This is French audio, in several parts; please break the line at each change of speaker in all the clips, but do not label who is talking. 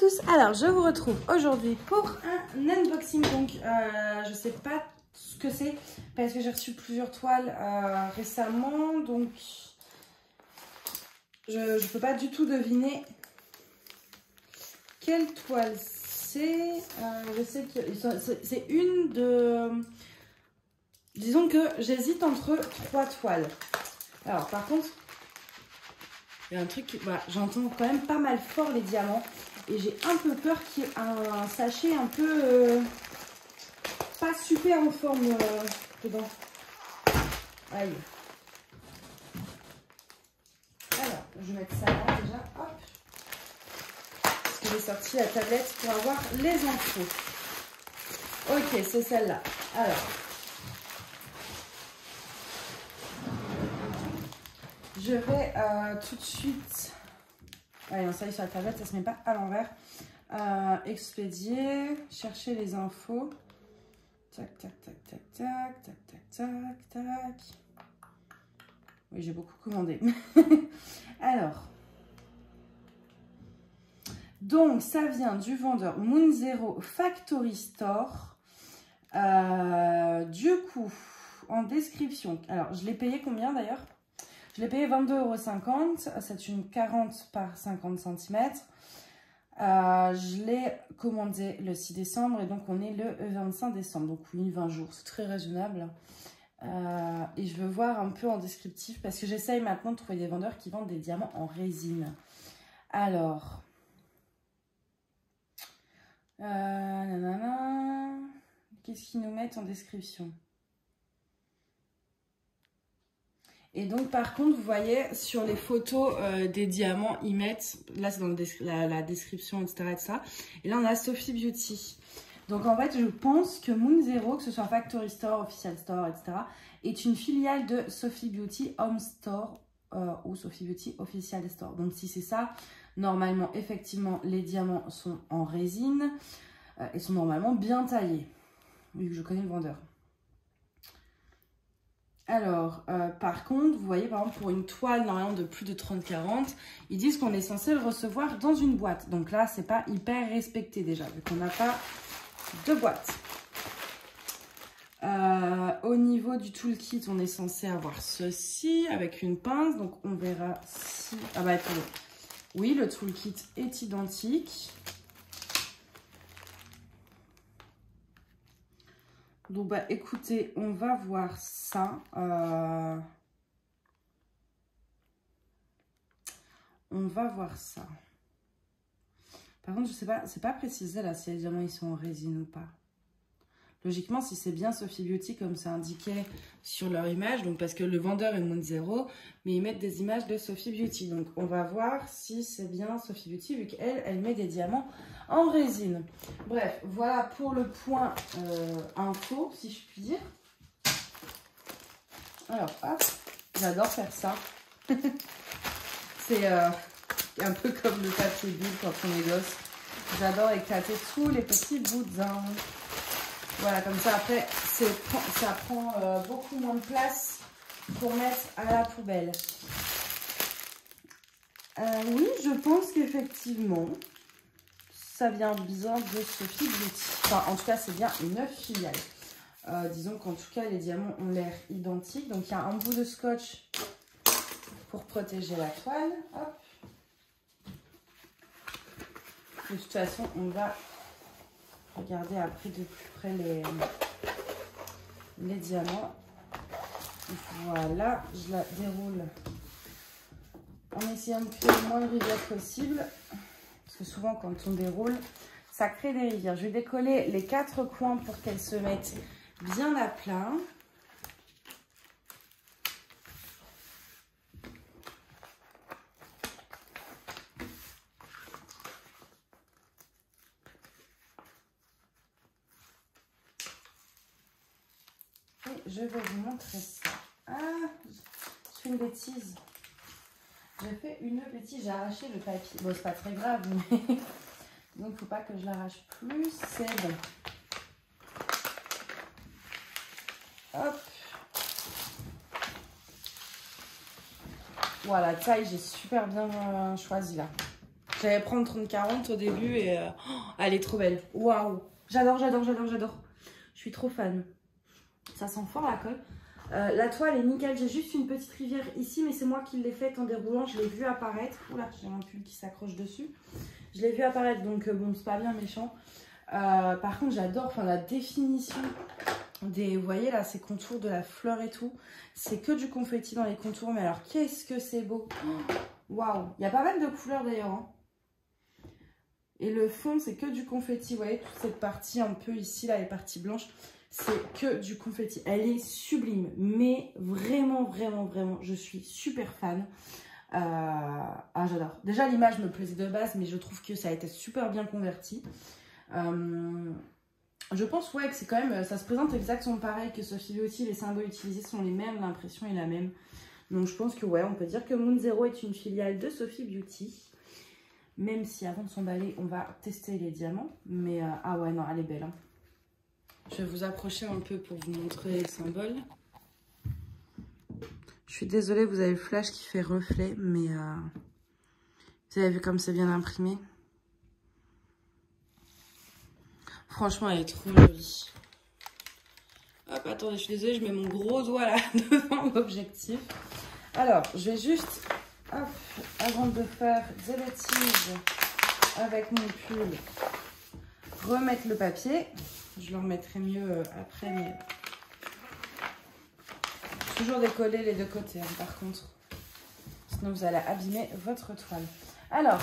tous, alors je vous retrouve aujourd'hui pour un unboxing. Donc je sais pas ce que c'est parce que j'ai reçu plusieurs toiles récemment, donc je peux pas du tout deviner quelle toile c'est. Je sais que c'est une de... Disons que j'hésite entre 3 toiles. Alors par contre, il y a un truc, voilà, j'entends quand même pas mal fort les diamants. Et j'ai un peu peur qu'il y ait un sachet un peu pas super en forme dedans. Aïe. Alors, je vais mettre ça là déjà. Hop. Parce que j'ai sorti la tablette pour avoir les infos. Ok, c'est celle-là. Alors. Je vais tout de suite... Allez, on s'allie sur la tablette, ça se met pas à l'envers. Expédier, chercher les infos. Tac, tac, tac, tac, tac, tac, tac, tac, tac. Oui, j'ai beaucoup commandé. Alors. Donc, ça vient du vendeur Moon Zero Factory Store. Du coup, en description. Alors, je l'ai payé combien d'ailleurs ? Je l'ai payé 22,50 €. C'est une 40 par 50 cm. Je l'ai commandé le 6 décembre et donc on est le 25 décembre. Donc oui, 20 jours, c'est très raisonnable. Et je veux voir un peu en descriptif parce que j'essaye maintenant de trouver des vendeurs qui vendent des diamants en résine. Alors, qu'est-ce qu'ils nous mettent en description ? Et donc, par contre, vous voyez, sur les photos des diamants, ils mettent... Là, c'est dans la description, etc., Et là, on a Sophie Beauty. Donc, en fait, je pense que Moon Zero, que ce soit Factory Store, Official Store, etc., est une filiale de Sophie Beauty Home Store ou Sophie Beauty Official Store. Donc, si c'est ça, normalement, effectivement, les diamants sont en résine et sont normalement bien taillés, vu que je connais le vendeur. Alors, par contre, vous voyez, par exemple, pour une toile normalement de plus de 30-40, ils disent qu'on est censé le recevoir dans une boîte. Donc là, c'est pas hyper respecté déjà, vu qu'on n'a pas de boîte. Au niveau du toolkit, on est censé avoir ceci avec une pince. Donc, on verra si... Ah bah, attendez. Oui, le toolkit est identique. Donc, bah, écoutez, on va voir ça. On va voir ça. Par contre, je sais pas, c'est pas précisé là si les diamants ils sont en résine ou pas. Logiquement, si c'est bien Sophie Beauty comme c'est indiqué sur leur image, donc parce que le vendeur est Moon Zero, mais ils mettent des images de Sophie Beauty. Donc, on va voir si c'est bien Sophie Beauty vu qu'elle, elle met des diamants en résine. Bref, voilà pour le point info, si je puis dire. Alors, hop, j'adore faire ça. C'est un peu comme le papier bulle quand on est gosse. J'adore éclater tous les petits bouts. Voilà, comme ça, après, ça prend beaucoup moins de place pour mettre à la poubelle. Oui, je pense qu'effectivement, ça vient bien de Sophie Beauty. Enfin, en tout cas, c'est bien une filiale. Disons qu'en tout cas, les diamants ont l'air identiques. Donc, il y a un bout de scotch pour protéger la toile. Hop. De toute façon, on va regarder après de plus près les diamants. Voilà, je la déroule en essayant de créer le moins de rivières possible. Parce que souvent, quand on déroule, ça crée des rivières. Je vais décoller les 4 coins pour qu'elles se mettent bien à plat. Et je vais vous montrer ça. Ah, je fais une bêtise. J'ai fait une bêtise, j'ai arraché le papier. Bon, c'est pas très grave, mais... Donc, il ne faut pas que je l'arrache plus. C'est bon. Hop. Voilà, taille, j'ai super bien choisi là. J'allais prendre 30-40 au début et elle est trop belle. Waouh. J'adore, j'adore, j'adore, j'adore. Je suis trop fan. Ça sent fort la colle. La toile est nickel. J'ai juste une petite rivière ici, mais c'est moi qui l'ai faite en déroulant. Je l'ai vu apparaître. Oula, j'ai un pull qui s'accroche dessus. Je l'ai vu apparaître, donc bon, c'est pas bien méchant. Par contre, j'adore la définition des... Vous voyez là, ces contours de la fleur et tout. C'est que du confetti dans les contours. Mais alors, qu'est-ce que c'est beau. Waouh. Il y a pas mal de couleurs d'ailleurs. Hein. Et le fond, c'est que du confetti. Vous voyez, toute cette partie un peu ici, là, les parties blanches. C'est que du confetti. Elle est sublime. Mais vraiment, vraiment, vraiment, je suis super fan. Ah, j'adore. Déjà, l'image me plaisait de base, mais je trouve que ça a été super bien converti. Je pense, ouais, que c'est quand même... Ça se présente exactement pareil que Sophie Beauty. Les symboles utilisés sont les mêmes. L'impression est la même. Donc, je pense que, ouais, on peut dire que Moon Zero est une filiale de Sophie Beauty. Même si, avant de s'emballer, on va tester les diamants. Mais, ah ouais, non, elle est belle, hein. Je vais vous approcher un peu pour vous montrer les symboles. Je suis désolée, vous avez le flash qui fait reflet, mais vous avez vu comme c'est bien imprimé. Franchement, elle est trop jolie. Hop, attendez, je suis désolée, je mets mon gros doigt là devant l'objectif. Alors, je vais juste, hop, avant de faire des bêtises avec mon pull, remettre le papier. Je le remettrai mieux après, mais toujours décoller les deux côtés, hein, par contre. Sinon, vous allez abîmer votre toile. Alors,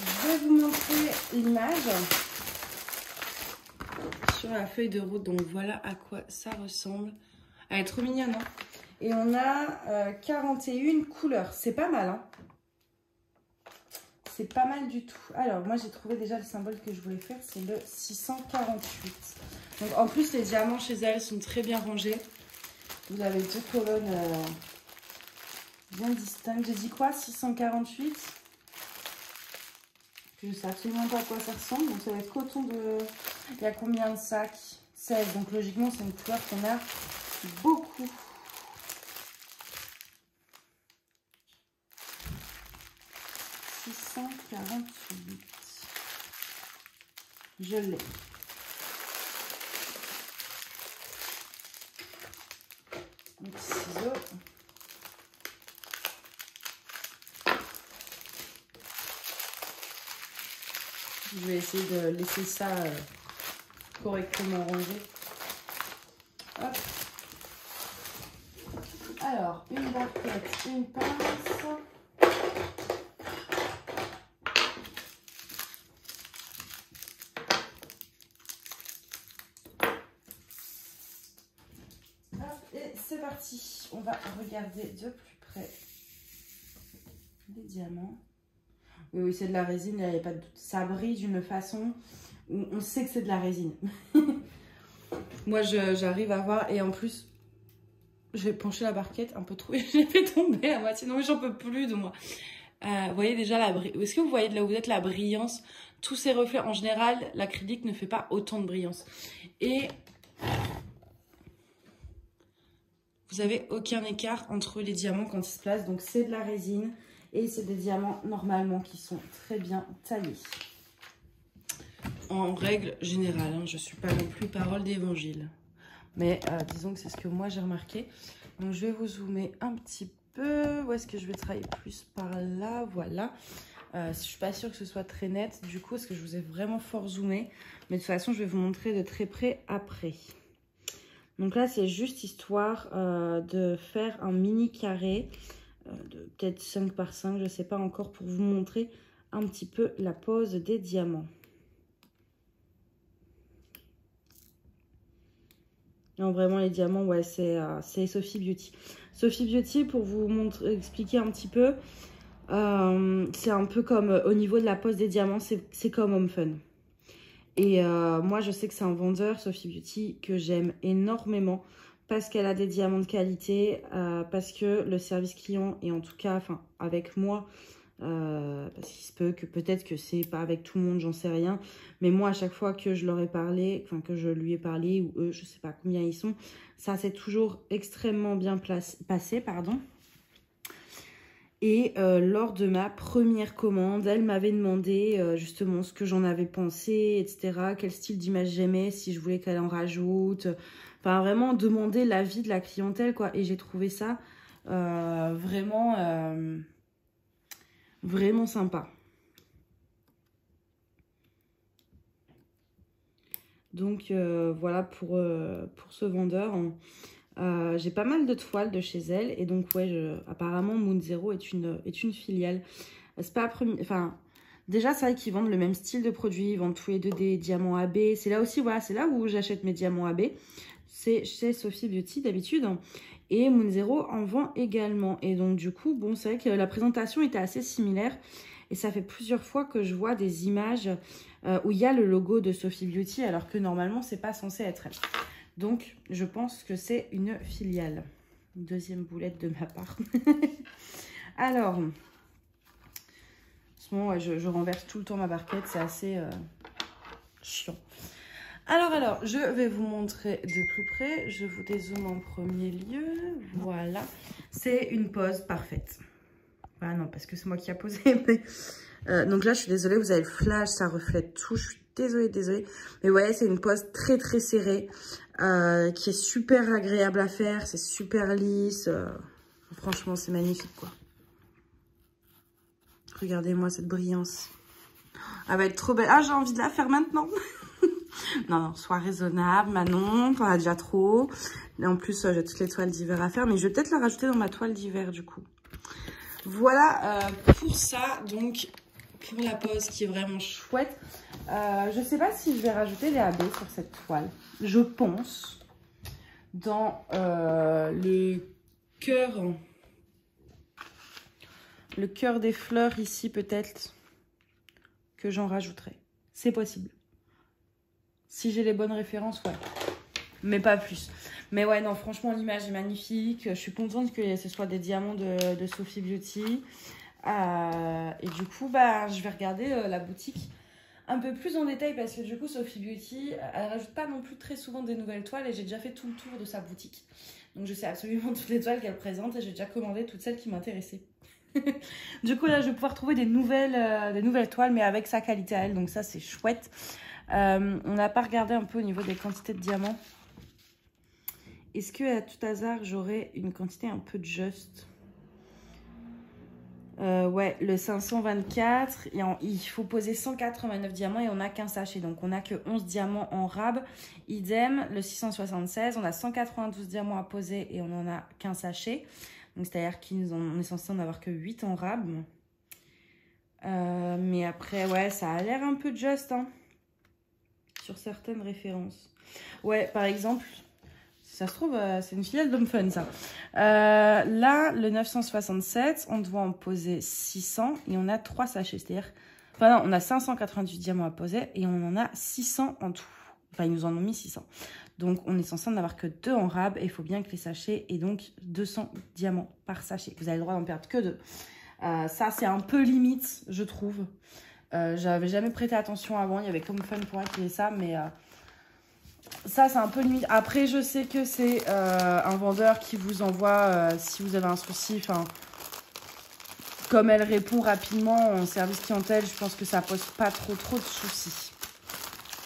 je vais vous montrer l'image sur la feuille de route. Donc, voilà à quoi ça ressemble. Elle est trop mignonne, hein. Et on a 41 couleurs. C'est pas mal, hein. C'est pas mal du tout. Alors, moi, j'ai trouvé déjà le symbole que je voulais faire. C'est le 648. Donc, en plus, les diamants chez elle sont très bien rangés. Vous avez deux colonnes bien distinctes. J'ai dit quoi? 648. Je ne sais absolument pas à quoi ça ressemble. Donc, ça va être coton de... Il y a combien de sacs? 16. Donc, logiquement, c'est une couleur qu'on a beaucoup. Je l'ai. Un petit ciseau. Je vais essayer de laisser ça correctement rangé. Hop. Alors, une barquette, une pince. C'est parti, on va regarder de plus près les diamants. Oui, oui, c'est de la résine, il n'y a pas de doute. Ça brille d'une façon où on sait que c'est de la résine. Moi, j'arrive à voir et en plus, je vais pencher la barquette un peu trop et je l'ai fait tomber à moitié. Non, mais j'en peux plus de moi. Vous voyez déjà la brillance. Est-ce que vous voyez de là où vous êtes la brillance? Tous ces reflets, en général, l'acrylique ne fait pas autant de brillance. Et... vous n'avez aucun écart entre les diamants quand ils se placent. Donc, c'est de la résine et c'est des diamants normalement qui sont très bien taillés. En règle générale, hein, je ne suis pas non plus parole d'évangile. Mais disons que c'est ce que moi j'ai remarqué. Donc, je vais vous zoomer un petit peu. Où est-ce que je vais travailler plus par là? Voilà. Je ne suis pas sûre que ce soit très net. Du coup, parce que je vous ai vraiment fort zoomé. Mais de toute façon, je vais vous montrer de très près après. Donc là, c'est juste histoire de faire un mini carré de peut-être 5 par 5, je ne sais pas encore, pour vous montrer un petit peu la pose des diamants. Non, vraiment, les diamants, ouais, c'est Sophie Beauty. Sophie Beauty, pour vous expliquer un petit peu, c'est un peu comme au niveau de la pose des diamants, c'est comme Home Fun. Et moi, je sais que c'est un vendeur, Sophie Beauty, que j'aime énormément parce qu'elle a des diamants de qualité, parce que le service client, et en tout cas, enfin, avec moi, Parce qu'il se peut que peut-être que c'est pas avec tout le monde, j'en sais rien. Mais moi, à chaque fois que je leur ai parlé, enfin que je lui ai parlé, ou eux, je sais pas combien ils sont, ça s'est toujours extrêmement bien passé, pardon. Et lors de ma première commande, elle m'avait demandé justement ce que j'en avais pensé, etc. Quel style d'image j'aimais, si je voulais qu'elle en rajoute. Enfin, vraiment demander l'avis de la clientèle, quoi. Et j'ai trouvé ça vraiment sympa. Donc, voilà pour ce vendeur. J'ai pas mal de toiles de chez elle. Et donc, ouais, apparemment, Moon Zero est une filiale. C'est pas enfin, déjà, c'est vrai qu'ils vendent le même style de produit. Ils vendent tous les deux des diamants AB. C'est là aussi, voilà, c'est là où j'achète mes diamants AB. C'est chez Sophie Beauty d'habitude. Et Moon Zero en vend également. Et donc, du coup, bon, c'est vrai que la présentation était assez similaire. Et ça fait plusieurs fois que je vois des images où il y a le logo de Sophie Beauty, alors que normalement, c'est pas censé être elle. Donc, je pense que c'est une filiale. Une deuxième boulette de ma part. Alors, en ce moment, ouais, je renverse tout le temps ma barquette. C'est assez chiant. Alors, je vais vous montrer de plus près. Je vous dézoome en premier lieu. Voilà. C'est une pose parfaite. Ah non, parce que c'est moi qui a posé. Mais... donc là, je suis désolée, vous avez le flash, ça reflète tout. Je suis désolée. Mais vous voyez, c'est une pose très serrée, qui est super agréable à faire. C'est super lisse. Franchement, c'est magnifique, quoi. Regardez-moi cette brillance. Elle va être trop belle. Ah, j'ai envie de la faire maintenant. Non, sois raisonnable, Manon. T'en as déjà trop. Et en plus, j'ai toutes les toiles d'hiver à faire. Mais je vais peut-être la rajouter dans ma toile d'hiver, du coup. Voilà pour ça, donc pour la pose qui est vraiment chouette. Je ne sais pas si je vais rajouter des AB sur cette toile. Je pense dans le cœur des fleurs ici peut-être que j'en rajouterai. C'est possible. Si j'ai les bonnes références, ouais. Mais pas plus. Mais ouais, non, franchement, l'image est magnifique. Je suis contente que ce soit des diamants de Sophie Beauty. Et du coup, bah, je vais regarder la boutique un peu plus en détail parce que du coup, Sophie Beauty, elle rajoute pas non plus très souvent des nouvelles toiles et j'ai déjà fait tout le tour de sa boutique. Donc, je sais absolument toutes les toiles qu'elle présente et j'ai déjà commandé toutes celles qui m'intéressaient. Du coup, là, je vais pouvoir trouver des nouvelles toiles, mais avec sa qualité à elle. Donc, ça, c'est chouette. On n'a pas regardé un peu au niveau des quantités de diamants. Est-ce que à tout hasard, j'aurais une quantité un peu juste? Ouais, le 524, il faut poser 189 diamants et on n'a qu'un sachet. Donc, on n'a que 11 diamants en rab. Idem, le 676, on a 192 diamants à poser et on n'en a qu'un sachet. Donc, c'est-à-dire qu'on est censé en avoir que 8 en rab. Mais après, ouais, ça a l'air un peu juste, hein, sur certaines références. Ouais, par exemple... Ça se trouve, c'est une filiale d'Homme Fun, ça. Là, le 967, on doit en poser 600 et on a 3 sachets. C'est-à-dire, enfin non, on a 598 diamants à poser et on en a 600 en tout. Enfin, ils nous en ont mis 600. Donc, on est censé en avoir que 2 en rab et il faut bien que les sachets aient donc 200 diamants par sachet. Vous avez le droit d'en perdre que 2. Ça, c'est un peu limite, je trouve. J'avais jamais prêté attention avant. Il y avait comme Fun pour activer ça, mais... ça, c'est un peu limite. Après, je sais que c'est un vendeur qui vous envoie, si vous avez un souci, enfin, comme elle répond rapidement en service clientèle, je pense que ça pose pas trop de soucis.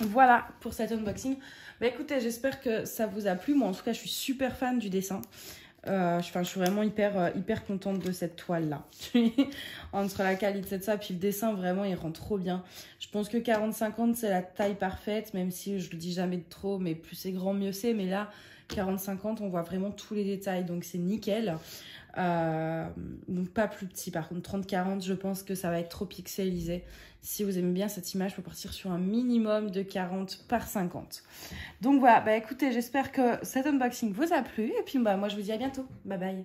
Voilà pour cet unboxing. Bah écoutez, j'espère que ça vous a plu. Moi, en tout cas, je suis super fan du dessin. Je suis vraiment hyper contente de cette toile-là. Entre la qualité de ça, puis le dessin, vraiment, il rend trop bien. Je pense que 40-50, c'est la taille parfaite, même si je le dis jamais de trop, mais plus c'est grand, mieux c'est. Mais là, 40-50, on voit vraiment tous les détails, donc c'est nickel. Donc pas plus petit. Par contre, 30-40, je pense que ça va être trop pixelisé. Si vous aimez bien cette image, il faut partir sur un minimum de 40 par 50. Donc voilà, bah écoutez, j'espère que cet unboxing vous a plu. Et puis bah moi je vous dis à bientôt. Bye bye.